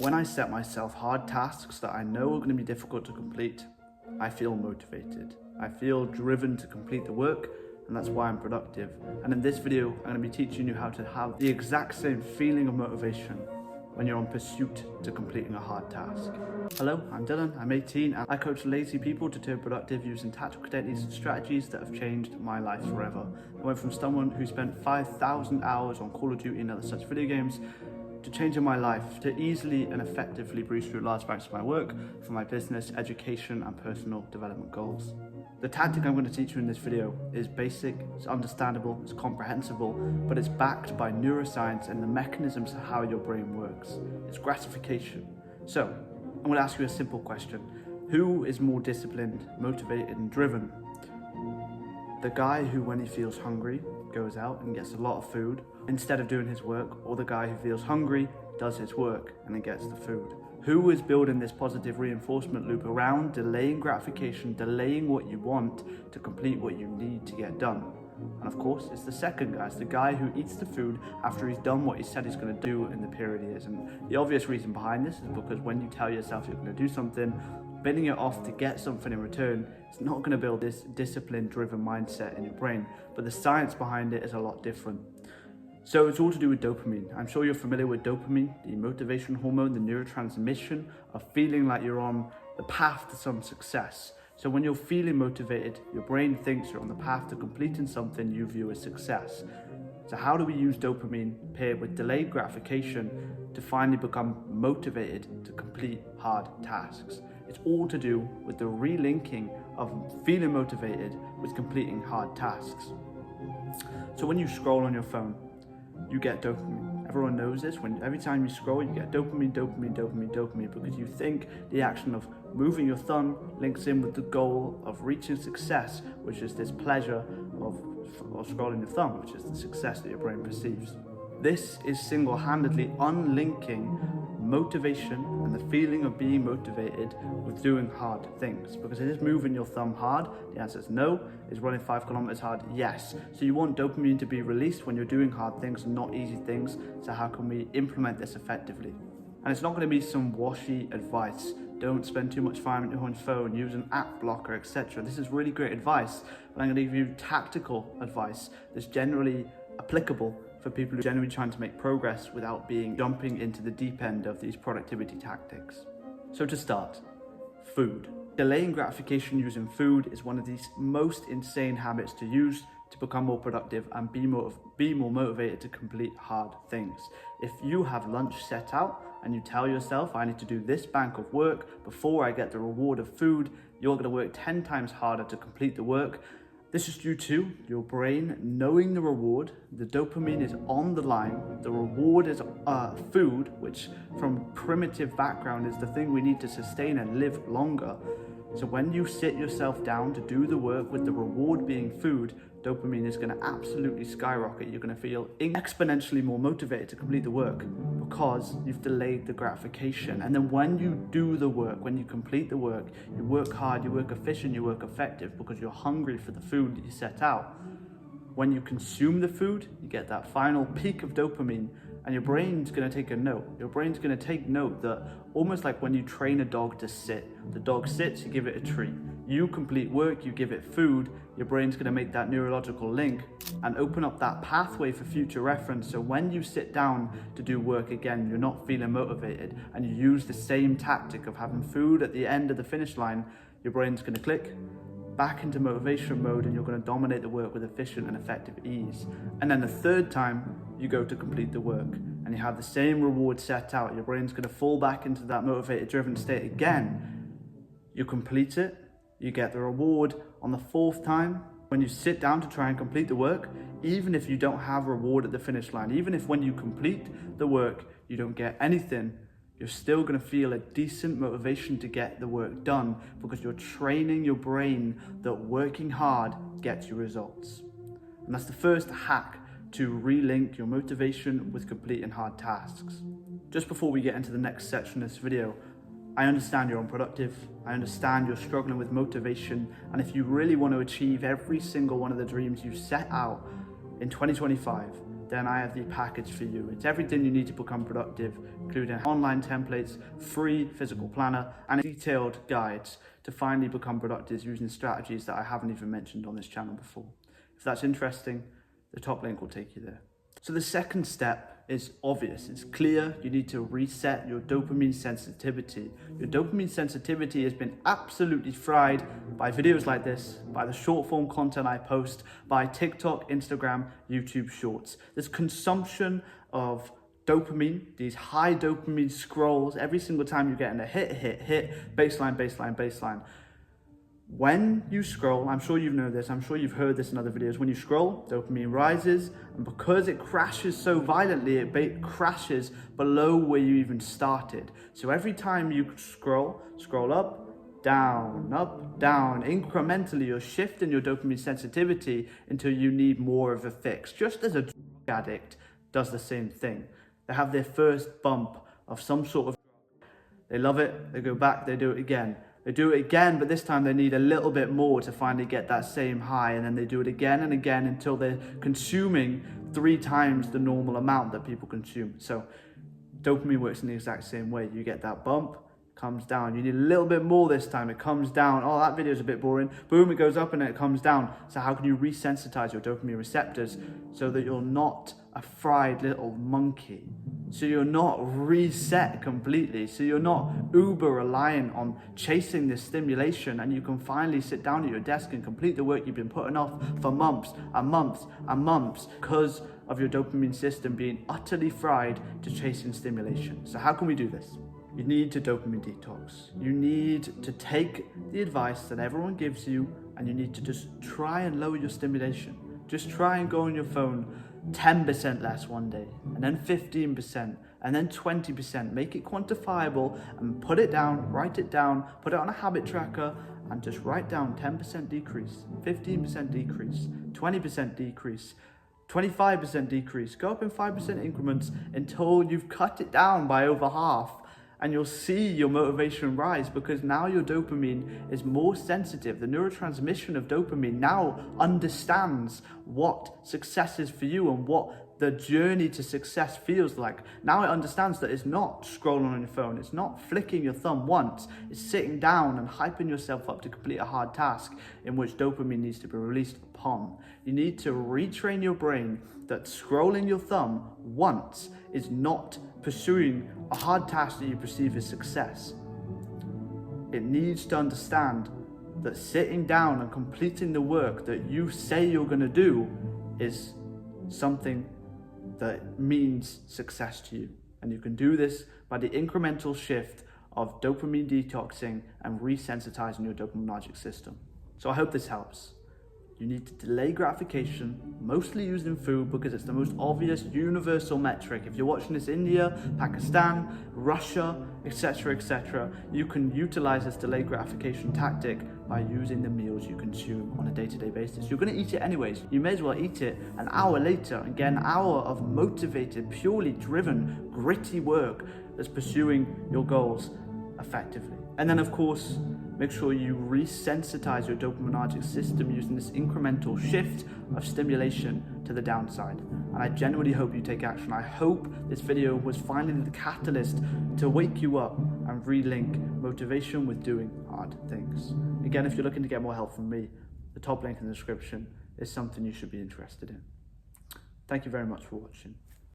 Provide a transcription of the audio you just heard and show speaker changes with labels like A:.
A: When I set myself hard tasks that I know are going to be difficult to complete, I feel motivated. I feel driven to complete the work, and that's why I'm productive. And in this video, I'm going to be teaching you how to have the exact same feeling of motivation when you're on pursuit to completing a hard task. Hello, I'm Dylan, I'm 18, and I coach lazy people to turn productive using tactical techniques and strategies that have changed my life forever. I went from someone who spent 5,000 hours on Call of Duty and other such video games to changing my life to easily and effectively breeze through large amounts of my work for my business, education, and personal development goals. The tactic I'm going to teach you in this video is basic, it's understandable, it's comprehensible, but it's backed by neuroscience and the mechanisms of how your brain works. It's gratification. So, I'm going to ask you a simple question. Who is more disciplined, motivated, and driven? The guy who, when he feels hungry, goes out and gets a lot of food instead of doing his work, or the guy who feels hungry, does his work, and then gets the food? Who is building this positive reinforcement loop around delaying gratification, delaying what you want to complete what you need to get done? And of course, it's the second guy. It's the guy who eats the food after he's done what he said he's going to do in the period he is. And the obvious reason behind this is because when you tell yourself you're going to do something, bidding it off to get something in return, it's not going to build this discipline-driven mindset in your brain. But the science behind it is a lot different. So it's all to do with dopamine. I'm sure you're familiar with dopamine, the motivation hormone, the neurotransmission of feeling like you're on the path to some success. So when you're feeling motivated, your brain thinks you're on the path to completing something you view as success. So how do we use dopamine paired with delayed gratification to finally become motivated to complete hard tasks? It's all to do with the relinking of feeling motivated with completing hard tasks. So when you scroll on your phone, you get dopamine. Everyone knows this. Every time you scroll, you get dopamine, because you think the action of moving your thumb links in with the goal of reaching success, which is this pleasure of scrolling your thumb, which is the success that your brain perceives. This is single-handedly unlinking motivation and the feeling of being motivated with doing hard things. Because it is moving your thumb hard, the answer is no. Is running 5 kilometers hard? Yes. So you want dopamine to be released when you're doing hard things, not easy things. So how can we implement this effectively? And it's not going to be some washy advice. Don't spend too much time on your phone, use an app blocker, etc. This is really great advice, but I'm going to give you tactical advice that's generally applicable for people who are generally trying to make progress without jumping into the deep end of these productivity tactics. So to start, food. Delaying gratification using food is one of these most insane habits to use to become more productive and be more motivated to complete hard things. If you have lunch set out and you tell yourself, I need to do this bank of work before I get the reward of food, you're going to work 10 times harder to complete the work. This is due to your brain knowing the reward. The dopamine is on the line. The reward is food, which from primitive background is the thing we need to sustain and live longer. So when you sit yourself down to do the work with the reward being food, dopamine is going to absolutely skyrocket. You're going to feel exponentially more motivated to complete the work because you've delayed the gratification. And then when you do the work, when you complete the work, you work hard, you work efficient, you work effective because you're hungry for the food that you set out. When you consume the food, you get that final peak of dopamine, and your brain's going to take a note. Your brain's going to take note that almost like when you train a dog to sit, the dog sits, you give it a treat. You complete work, you give it food, your brain's going to make that neurological link and open up that pathway for future reference. So when you sit down to do work again, you're not feeling motivated, and you use the same tactic of having food at the end of the finish line, your brain's going to click back into motivation mode, and you're going to dominate the work with efficient and effective ease. And then the third time you go to complete the work and you have the same reward set out, your brain's going to fall back into that motivated, driven state again. You complete it, you get the reward. On the fourth time, when you sit down to try and complete the work, even if you don't have reward at the finish line, even if when you complete the work you don't get anything, you're still going to feel a decent motivation to get the work done because you're training your brain that working hard gets you results. And that's the first hack to relink your motivation with completing hard tasks. Just before we get into the next section of this video, I understand you're unproductive. I understand you're struggling with motivation. And if you really want to achieve every single one of the dreams you set out in 2025, then I have the package for you. It's everything you need to become productive, including online templates, free physical planner, and detailed guides to finally become productive using strategies that I haven't even mentioned on this channel before. If that's interesting, the top link will take you there. So the second step is obvious, it's clear. You need to reset your dopamine sensitivity. Your dopamine sensitivity has been absolutely fried by videos like this, by the short form content I post, by TikTok, Instagram, YouTube Shorts. This consumption of dopamine, these high dopamine scrolls, every single time you're getting a hit, baseline. When you scroll, I'm sure you know this, I'm sure you've heard this in other videos, when you scroll, dopamine rises, and because it crashes so violently, it crashes below where you even started. So every time you scroll up, down, incrementally you're shifting your dopamine sensitivity until you need more of a fix. Just as a drug addict does the same thing. They have their first bump of some sort of drug, they love it, they go back, they do it again. They do it again, but this time they need a little bit more to finally get that same high, and then they do it again and again until they're consuming 3 times the normal amount that people consume. So dopamine works in the exact same way. You get that bump, comes down. You need a little bit more this time. It comes down. Oh, that video's a bit boring. Boom, it goes up and then it comes down. So how can you resensitize your dopamine receptors so that you're not a fried little monkey? So you're not reset completely. So you're not uber reliant on chasing this stimulation, and you can finally sit down at your desk and complete the work you've been putting off for months and months because of your dopamine system being utterly fried to chasing stimulation. So how can we do this? You need to dopamine detox. You need to take the advice that everyone gives you, and you need to just try and lower your stimulation. Just try and go on your phone 10% less one day, and then 15%, and then 20%. Make it quantifiable and put it down, write it down, put it on a habit tracker, and just write down 10% decrease, 15% decrease, 20% decrease, 25% decrease. Go up in 5% increments until you've cut it down by over half. And you'll see your motivation rise, because now your dopamine is more sensitive. The neurotransmission of dopamine now understands what success is for you and what the journey to success feels like. Now it understands that it's not scrolling on your phone, it's not flicking your thumb once, it's sitting down and hyping yourself up to complete a hard task in which dopamine needs to be released upon. You need to retrain your brain that scrolling your thumb once is not pursuing a hard task that you perceive as success. It needs to understand that sitting down and completing the work that you say you're going to do is something that means success to you. And you can do this by the incremental shift of dopamine detoxing and resensitizing your dopaminergic system. So I hope this helps. You need to delay gratification, mostly using food, because it's the most obvious universal metric. If you're watching this in India, Pakistan, Russia, etc., you can utilize this delayed gratification tactic by using the meals you consume on a day-to-day basis. You're going to eat it anyways. You may as well eat it an hour later and get an hour of motivated, purely driven, gritty work that's pursuing your goals effectively. And then, of course, make sure you resensitize your dopaminergic system using this incremental shift of stimulation to the downside. And I genuinely hope you take action. I hope this video was finally the catalyst to wake you up and relink motivation with doing hard things. Again, if you're looking to get more help from me, the top link in the description is something you should be interested in. Thank you very much for watching.